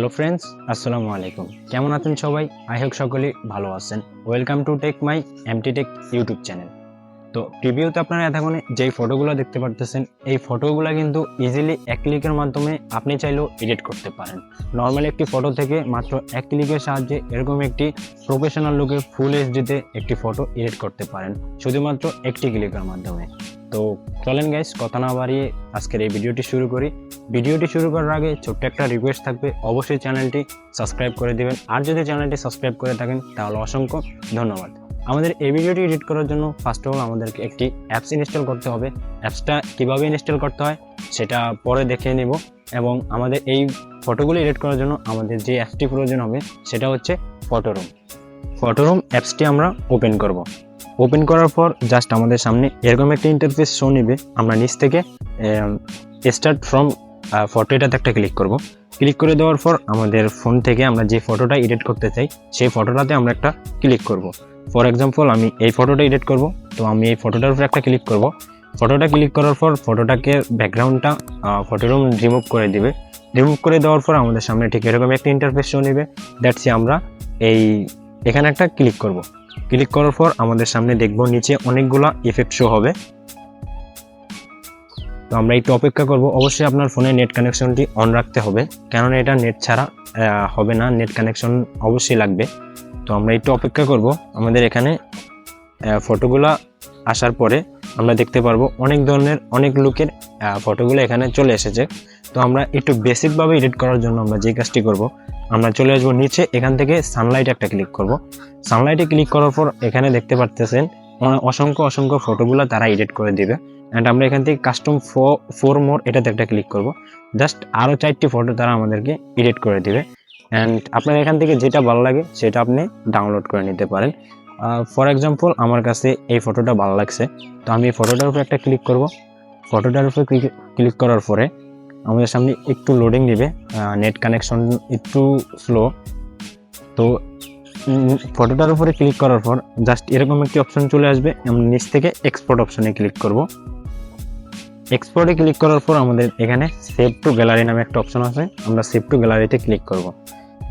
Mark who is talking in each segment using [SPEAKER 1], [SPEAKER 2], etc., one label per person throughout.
[SPEAKER 1] Hello friends, আসসালামু আলাইকুম। কেমন আছেন সবাই? আই হোপ সকলেই ভালো আছেন। Welcome to tech my MT tech YouTube channel. তো প্রিভিউতে আপনারা এতক্ষণে যেই ফটোগুলো দেখতে পারতেছেন, এই ফটোগুলো কিন্তু ইজিলি এক ক্লিকের মাধ্যমে আপনি চাইলেও এডিট করতে পারেন। নর্মালি একটি ফটো থেকে মাত্র এক ক্লিকের সাহায্যে এরকম একটি প্রফেশনাল লুকে ফুল এইচডিতে একটি ফটো এডিট করতে পারেন শুধুমাত্র একটি ক্লিকের মাধ্যমে। তো চলেন গাইস, কথা না বাড়িয়ে আজকের এই ভিডিওটি শুরু করি। ভিডিওটি শুরু করার আগে ছোট্ট একটা রিকোয়েস্ট থাকবে, অবশ্যই চ্যানেলটি সাবস্ক্রাইব করে দিবেন। আর যদি চ্যানেলটি সাবস্ক্রাইব করে থাকেন তাহলে অসংখ্য ধন্যবাদ। আমাদের এই ভিডিওটি এডিট করার জন্য ফার্স্ট অফ অল আমাদেরকে একটি অ্যাপস ইনস্টল করতে হবে। অ্যাপসটা কীভাবে ইনস্টল করতে হয় সেটা পরে দেখে নেব। এবং আমাদের এই ফটোগুলো এডিট করার জন্য আমাদের যে অ্যাপসটি প্রয়োজন হবে সেটা হচ্ছে ফটোরুম। ফটোরুম অ্যাপসটি আমরা ওপেন করব। ওপেন করার পর জাস্ট আমাদের সামনে এরকম একটা ইন্টারফেস শো নিবে। আমরা নিচ থেকে স্টার্ট ফ্রম ফটো এটাতে একটা ক্লিক করব। ক্লিক করে দেওয়ার পর আমাদের ফোন থেকে আমরা যে ফটোটা এডিট করতে চাই সেই ফটোটাতে আমরা একটা ক্লিক করব। ফর এক্সাম্পল আমি এই ফটোটা এডিট করব, তো আমি এই ফটোটার উপরে একটা ক্লিক করব। ফটোটা ক্লিক করার পর ফটোটাকে ব্যাকগ্রাউন্ডটা ফটোরুম রিমুভ করে দিবে। রিমুভ করে দেওয়ার পর আমাদের সামনে ঠিক এরকম একটা ইন্টারফেস শো নিবে। দ্যাটস আমরা এখানে একটা ক্লিক করব। ক্লিক করার পর আমাদের সামনে দেখব নিচে অনেকগুলা ইফেক্ট শো হবে। তো আমরা একটু অপেক্ষা করব। অবশ্যই আপনার ফোনে নেট কানেকশনটি অন রাখতে হবে, কেননা এটা নেট ছাড়া হবে না, নেট কানেকশন অবশ্যই লাগবে। তো আমরা একটু অপেক্ষা করব। আমাদের এখানে ফটোগুলা আসার পরে আমরা দেখতে পারবো অনেক ধরনের অনেক লুকের ফটোগুলো এখানে চলে এসেছে। তো আমরা একটু বেসিকভাবে এডিট করার জন্য আমরা যে কাজটি করব, আমরা চলে আসবো নিচে, এখান থেকে সানলাইট একটা ক্লিক করব। সানলাইটে ক্লিক করার পর এখানে দেখতে পারতেছেন অসংখ্য ফটোগুলো তারা এডিট করে দিবে। অ্যান্ড আমরা এখান থেকে কাস্টম ফোর মোর এটাতে একটা ক্লিক করব। জাস্ট আরও 4টি ফটো তারা আমাদেরকে এডিট করে দিবে। অ্যান্ড আপনার এখান থেকে যেটা ভালো লাগে সেটা আপনি ডাউনলোড করে নিতে পারেন। ফর এক্সাম্পল আমার কাছে এই ফটোটা ভালো লাগছে, তো আমি এই ফটোটার উপরে একটা ক্লিক করব। ফটোটার উপরে ক্লিক করার পরে আমাদের সামনে একটু লোডিং নেবে, নেট কানেকশন একটু স্লো। তো ফটোটার উপরে ক্লিক করার পর জাস্ট এরকম একটি অপশন চলে আসবে। আমরা নিচ থেকে এক্সপোর্ট অপশনে ক্লিক করব। এক্সপোর্টে ক্লিক করার পর আমাদের এখানে সেভ টু গ্যালারি নামে একটা অপশন আছে, আমরা সেভ টু গ্যালারিতে ক্লিক করব।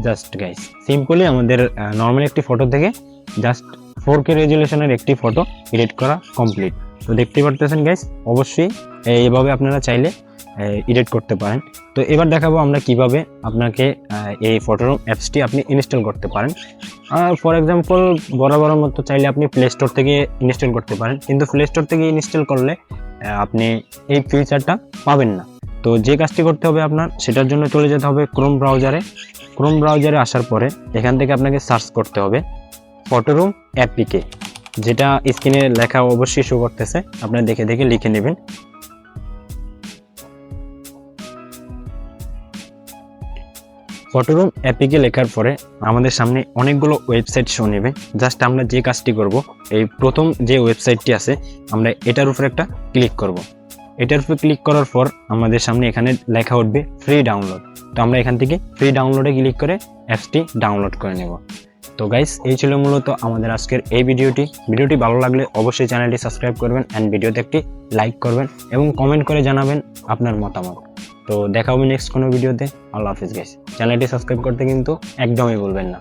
[SPEAKER 1] জাস্ট গাইস সিম্পলি আমাদের নর্মাল একটি ফটো থেকে জাস্ট 4K রেজুলেশনের একটি ফটো এডিট করা কমপ্লিট। তো দেখতে পারতেছেন গাইস, অবশ্যই এইভাবে আপনারা চাইলে এডিট করতে পারেন। তো এবার দেখাবো আমরা কিভাবে আপনাকে এই ফটোরুম অ্যাপসটি আপনি ইনস্টল করতে পারেন। আর ফর এক্সাম্পল বরাবর মতো চাইলে আপনি প্লে স্টোর থেকে ইনস্টল করতে পারেন, কিন্তু প্লে স্টোর থেকে ইনস্টল করলে আপনি এই ফিচারটা পাবেন না। তো যে কাজটি করতে হবে আপনার, সেটার জন্য চলে যেতে হবে ক্রোম ব্রাউজারে। ক্রোম ব্রাউজারে আসার পরে এখান থেকে আপনাকে সার্চ করতে হবে ফটোরুম অ্যাপিকে, যেটা স্ক্রিনে লেখা অবশ্যই শো করতেছে, আপনারা দেখে দেখে লিখে নেবেন। ফটোরুম অ্যাপিকে লেখার পরে আমাদের সামনে অনেকগুলো ওয়েবসাইট শো নেবে। জাস্ট আমরা যে কাজটি করব, এই প্রথম যে ওয়েবসাইটটি আছে আমরা এটার উপরে একটা ক্লিক করব। এটার উপরে ক্লিক করার পর আমাদের সামনে এখানে লেখা উঠবে ফ্রি ডাউনলোড। তো আমরা এখান থেকে ফ্রি ডাউনলোডে ক্লিক করে অ্যাপসটি ডাউনলোড করে নেব। তো গাইস, এই ছিল মূলত আমাদের আজকের এই ভিডিওটি ভালো লাগলে অবশ্যই চ্যানেলটি সাবস্ক্রাইব করবেন অ্যান্ড ভিডিওতে একটি লাইক করবেন এবং কমেন্ট করে জানাবেন আপনার মতামত। তো দেখা হবে নেক্সট কোনো ভিডিওতে। আল্লাহ হাফিজ গাইস। চ্যানেলটি সাবস্ক্রাইব করতে কিন্তু একদমই ভুলবেন না।